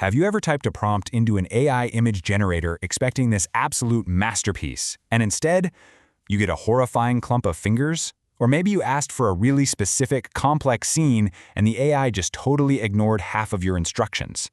Have you ever typed a prompt into an AI image generator expecting this absolute masterpiece, and instead, you get a horrifying clump of fingers? Or maybe you asked for a really specific, complex scene, and the AI just totally ignored half of your instructions.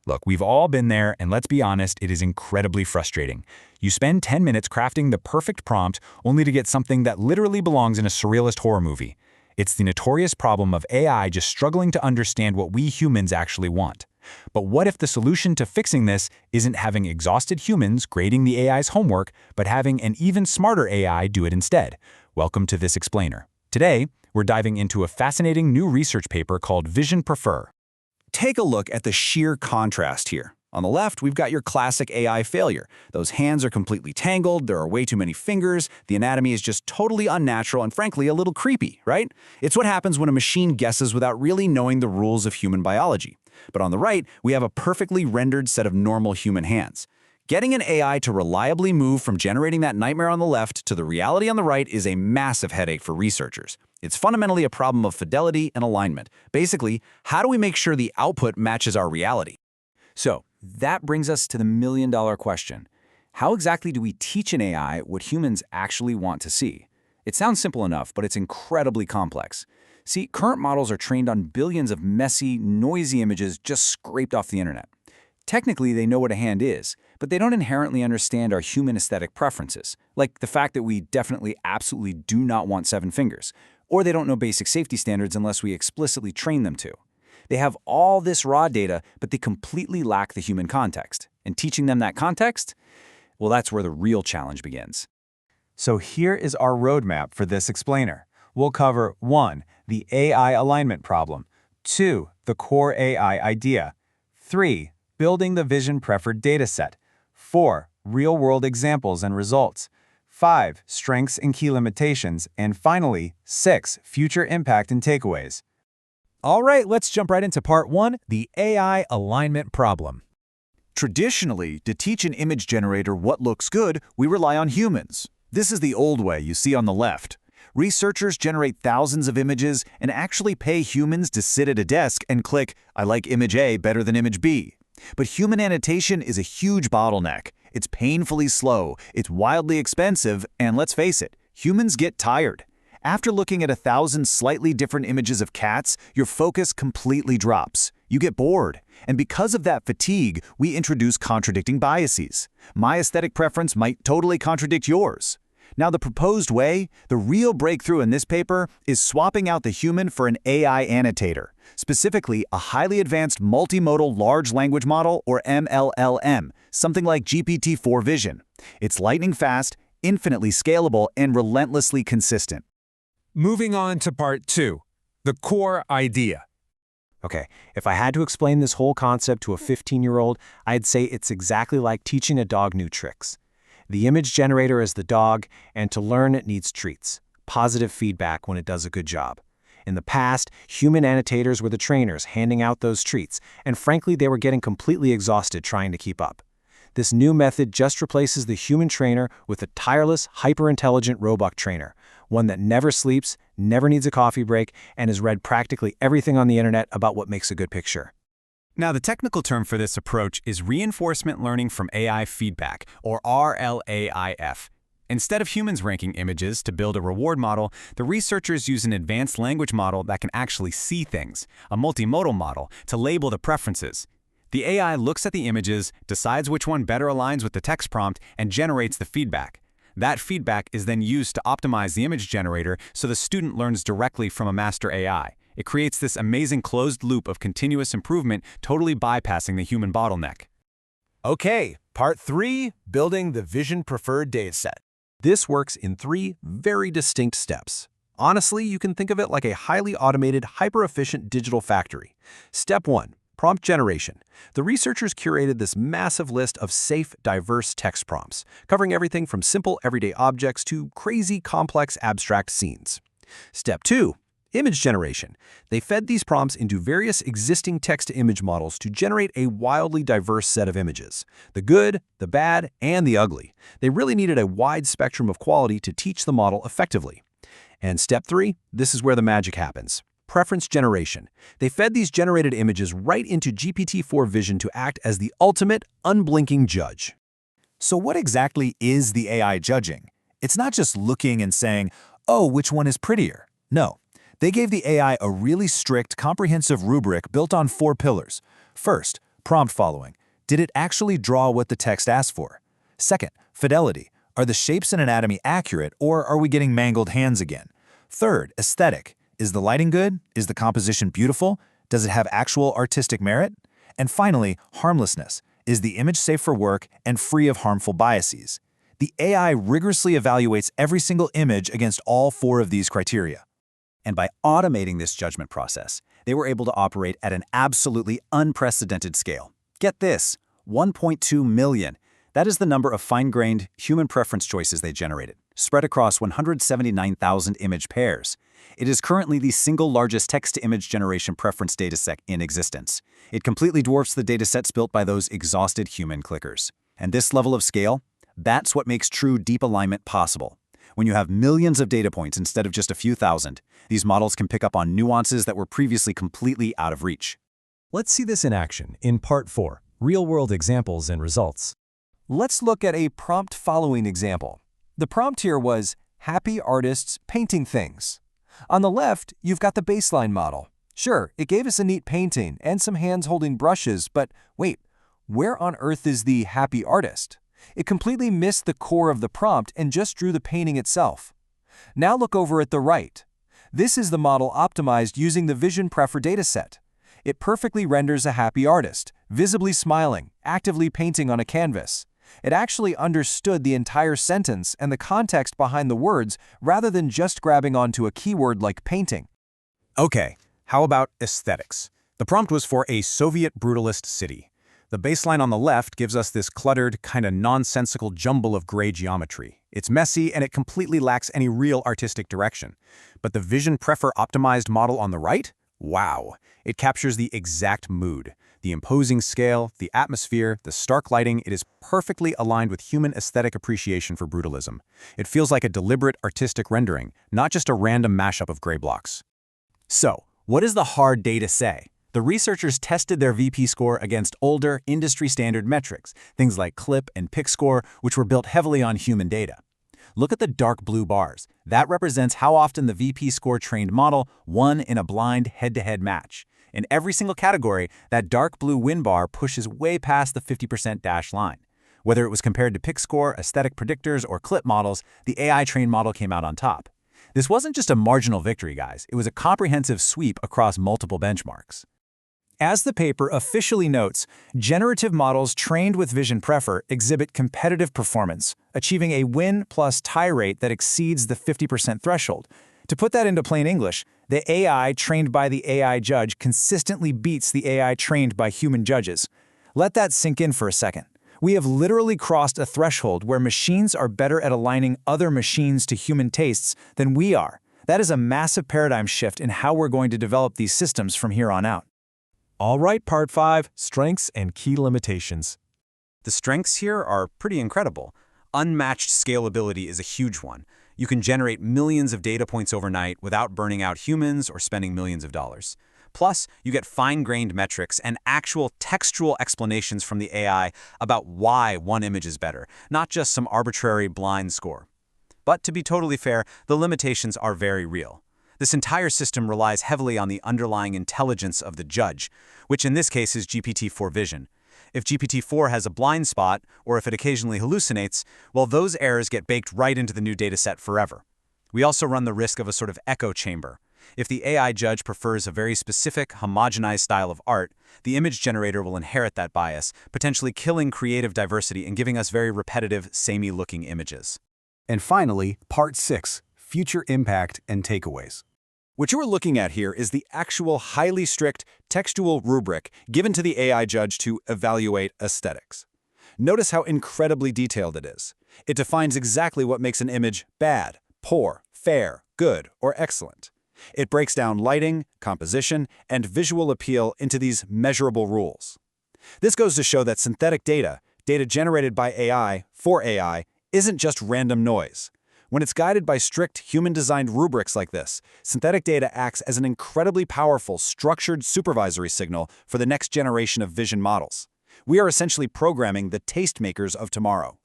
Look, we've all been there, and let's be honest, it is incredibly frustrating. You spend 10 minutes crafting the perfect prompt only to get something that literally belongs in a surrealist horror movie. It's the notorious problem of AI just struggling to understand what we humans actually want. But what if the solution to fixing this isn't having exhausted humans grading the AI's homework, but having an even smarter AI do it instead? Welcome to This Explainer. Today, we're diving into a fascinating new research paper called VisionPrefer. Take a look at the sheer contrast here. On the left, we've got your classic AI failure. Those hands are completely tangled, there are way too many fingers, the anatomy is just totally unnatural and frankly a little creepy, right? It's what happens when a machine guesses without really knowing the rules of human biology. But on the right, we have a perfectly rendered set of normal human hands. Getting an AI to reliably move from generating that nightmare on the left to the reality on the right is a massive headache for researchers. It's fundamentally a problem of fidelity and alignment. Basically, how do we make sure the output matches our reality? So, that brings us to the million-dollar question. How exactly do we teach an AI what humans actually want to see? It sounds simple enough, but it's incredibly complex. See, current models are trained on billions of messy, noisy images just scraped off the internet. Technically, they know what a hand is, but they don't inherently understand our human aesthetic preferences, like the fact that we definitely, absolutely do not want 7 fingers, or they don't know basic safety standards unless we explicitly train them to. They have all this raw data, but they completely lack the human context. And teaching them that context? Well, that's where the real challenge begins. So here is our roadmap for this explainer. We'll cover 1. The AI alignment problem. 2. The core AI idea. 3. Building the VisionPrefer dataset. 4. Real-world examples and results. 5. Strengths and key limitations. And finally, 6. Future impact and takeaways. All right, let's jump right into part 1, the AI alignment problem. Traditionally, to teach an image generator what looks good, we rely on humans. This is the old way you see on the left. Researchers generate thousands of images and actually pay humans to sit at a desk and click, "I like image A better than image B." But human annotation is a huge bottleneck. It's painfully slow, it's wildly expensive, and let's face it, humans get tired. After looking at 1,000 slightly different images of cats, your focus completely drops. You get bored. And because of that fatigue, we introduce contradicting biases. My aesthetic preference might totally contradict yours. Now, the proposed way, the real breakthrough in this paper, is swapping out the human for an AI annotator, specifically a highly advanced multimodal large language model, or MLLM, something like GPT-4 Vision. It's lightning fast, infinitely scalable, and relentlessly consistent. Moving on to part 2, the core idea. Okay, if I had to explain this whole concept to a 15-year-old, I'd say it's exactly like teaching a dog new tricks. The image generator is the dog, and to learn it needs treats, positive feedback when it does a good job. In the past, human annotators were the trainers handing out those treats, and frankly, they were getting completely exhausted trying to keep up. This new method just replaces the human trainer with a tireless, hyper-intelligent robot trainer, one that never sleeps, never needs a coffee break, and has read practically everything on the internet about what makes a good picture. Now, the technical term for this approach is reinforcement learning from AI feedback, or RLAIF. Instead of humans ranking images to build a reward model, the researchers use an advanced language model that can actually see things, a multimodal model, to label the preferences. The AI looks at the images, decides which one better aligns with the text prompt, and generates the feedback. That feedback is then used to optimize the image generator so the student learns directly from a master AI. It creates this amazing closed loop of continuous improvement, totally bypassing the human bottleneck. Okay, part 3, building the VisionPrefer dataset. This works in 3 very distinct steps. Honestly, you can think of it like a highly automated, hyper-efficient digital factory. Step 1. Prompt generation. The researchers curated this massive list of safe, diverse text prompts, covering everything from simple, everyday objects to crazy, complex, abstract scenes. Step 2. Image generation. They fed these prompts into various existing text-to-image models to generate a wildly diverse set of images. The good, the bad, and the ugly. They really needed a wide spectrum of quality to teach the model effectively. And step 3, this is where the magic happens. preference generation. They fed these generated images right into GPT-4 Vision to act as the ultimate, unblinking judge. So what exactly is the AI judging? It's not just looking and saying, oh, which one is prettier? No. They gave the AI a really strict, comprehensive rubric built on 4 pillars. First, prompt following. Did it actually draw what the text asked for? Second, fidelity. Are the shapes and anatomy accurate, or are we getting mangled hands again? Third, aesthetic. Is the lighting good? Is the composition beautiful? Does it have actual artistic merit? And finally, harmlessness. Is the image safe for work and free of harmful biases? The AI rigorously evaluates every single image against all 4 of these criteria. And by automating this judgment process, they were able to operate at an absolutely unprecedented scale. Get this, 1.2 million. That is the number of fine-grained human preference choices they generated, spread across 179,000 image pairs. It is currently the single largest text-to-image generation preference dataset in existence. It completely dwarfs the datasets built by those exhausted human clickers. And this level of scale, that's what makes true deep alignment possible. When you have millions of data points instead of just a few thousand, these models can pick up on nuances that were previously completely out of reach. Let's see this in action in Part 4, Real-World Examples and Results. Let's look at a prompt following example. The prompt here was, happy artists painting things. On the left, you've got the baseline model. Sure, it gave us a neat painting and some hands holding brushes, but wait, where on earth is the happy artist? It completely missed the core of the prompt and just drew the painting itself. Now look over at the right. This is the model optimized using the VisionPrefer dataset. It perfectly renders a happy artist, visibly smiling, actively painting on a canvas. It actually understood the entire sentence and the context behind the words rather than just grabbing onto a keyword like painting. Okay, how about aesthetics? The prompt was for a Soviet brutalist city. The baseline on the left gives us this cluttered, kind of nonsensical jumble of gray geometry. It's messy and it completely lacks any real artistic direction. But the VisionPrefer optimized model on the right? Wow! It captures the exact mood. The imposing scale, the atmosphere, the stark lighting, it is perfectly aligned with human aesthetic appreciation for brutalism. It feels like a deliberate artistic rendering, not just a random mashup of gray blocks. So, what does the hard data say? The researchers tested their VP score against older, industry-standard metrics, things like CLIP and PIC score, which were built heavily on human data. Look at the dark blue bars. That represents how often the VP score trained model won in a blind head-to-head match. In every single category, that dark blue win bar pushes way past the 50% dash line. Whether it was compared to PIC score, aesthetic predictors, or CLIP models, the AI-trained model came out on top. This wasn't just a marginal victory, guys. It was a comprehensive sweep across multiple benchmarks. As the paper officially notes, generative models trained with VisionPrefer exhibit competitive performance, achieving a win plus tie rate that exceeds the 50% threshold. To put that into plain English, the AI trained by the AI judge consistently beats the AI trained by human judges. Let that sink in for a second. We have literally crossed a threshold where machines are better at aligning other machines to human tastes than we are. That is a massive paradigm shift in how we're going to develop these systems from here on out. All right, Part 5, Strengths and Key Limitations. The strengths here are pretty incredible. Unmatched scalability is a huge one. You can generate millions of data points overnight without burning out humans or spending millions of dollars. Plus, you get fine-grained metrics and actual textual explanations from the AI about why one image is better, not just some arbitrary blind score. But to be totally fair, the limitations are very real. This entire system relies heavily on the underlying intelligence of the judge, which in this case is GPT-4 Vision. If GPT-4 has a blind spot, or if it occasionally hallucinates, well, those errors get baked right into the new dataset forever. We also run the risk of a sort of echo chamber. If the AI judge prefers a very specific, homogenized style of art, the image generator will inherit that bias, potentially killing creative diversity and giving us very repetitive, samey-looking images. And finally, Part 6, Future Impact and Takeaways. What you are looking at here is the actual highly strict textual rubric given to the AI judge to evaluate aesthetics. Notice how incredibly detailed it is. It defines exactly what makes an image bad, poor, fair, good, or excellent. It breaks down lighting, composition, and visual appeal into these measurable rules. This goes to show that synthetic data, data generated by AI for AI, isn't just random noise. When it's guided by strict, human-designed rubrics like this, synthetic data acts as an incredibly powerful, structured supervisory signal for the next generation of vision models. We are essentially programming the tastemakers of tomorrow.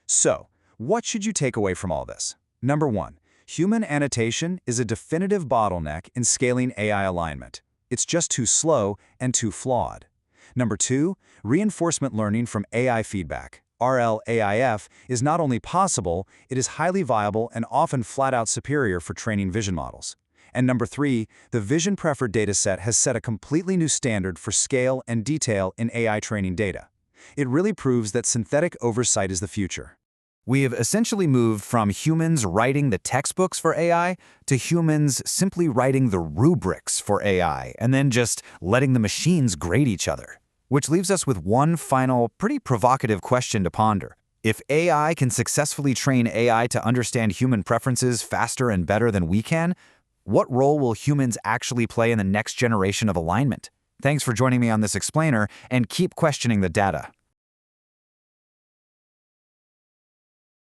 So, what should you take away from all this? Number 1. Human annotation is a definitive bottleneck in scaling AI alignment. It's just too slow and too flawed. Number 2. Reinforcement learning from AI feedback, RLAIF, is not only possible, it is highly viable and often flat-out superior for training vision models. And number 3, the VisionPrefer dataset has set a completely new standard for scale and detail in AI training data. It really proves that synthetic oversight is the future. We have essentially moved from humans writing the textbooks for AI to humans simply writing the rubrics for AI and then just letting the machines grade each other. Which leaves us with one final, pretty provocative question to ponder. If AI can successfully train AI to understand human preferences faster and better than we can, what role will humans actually play in the next generation of alignment? Thanks for joining me on this explainer, and keep questioning the data.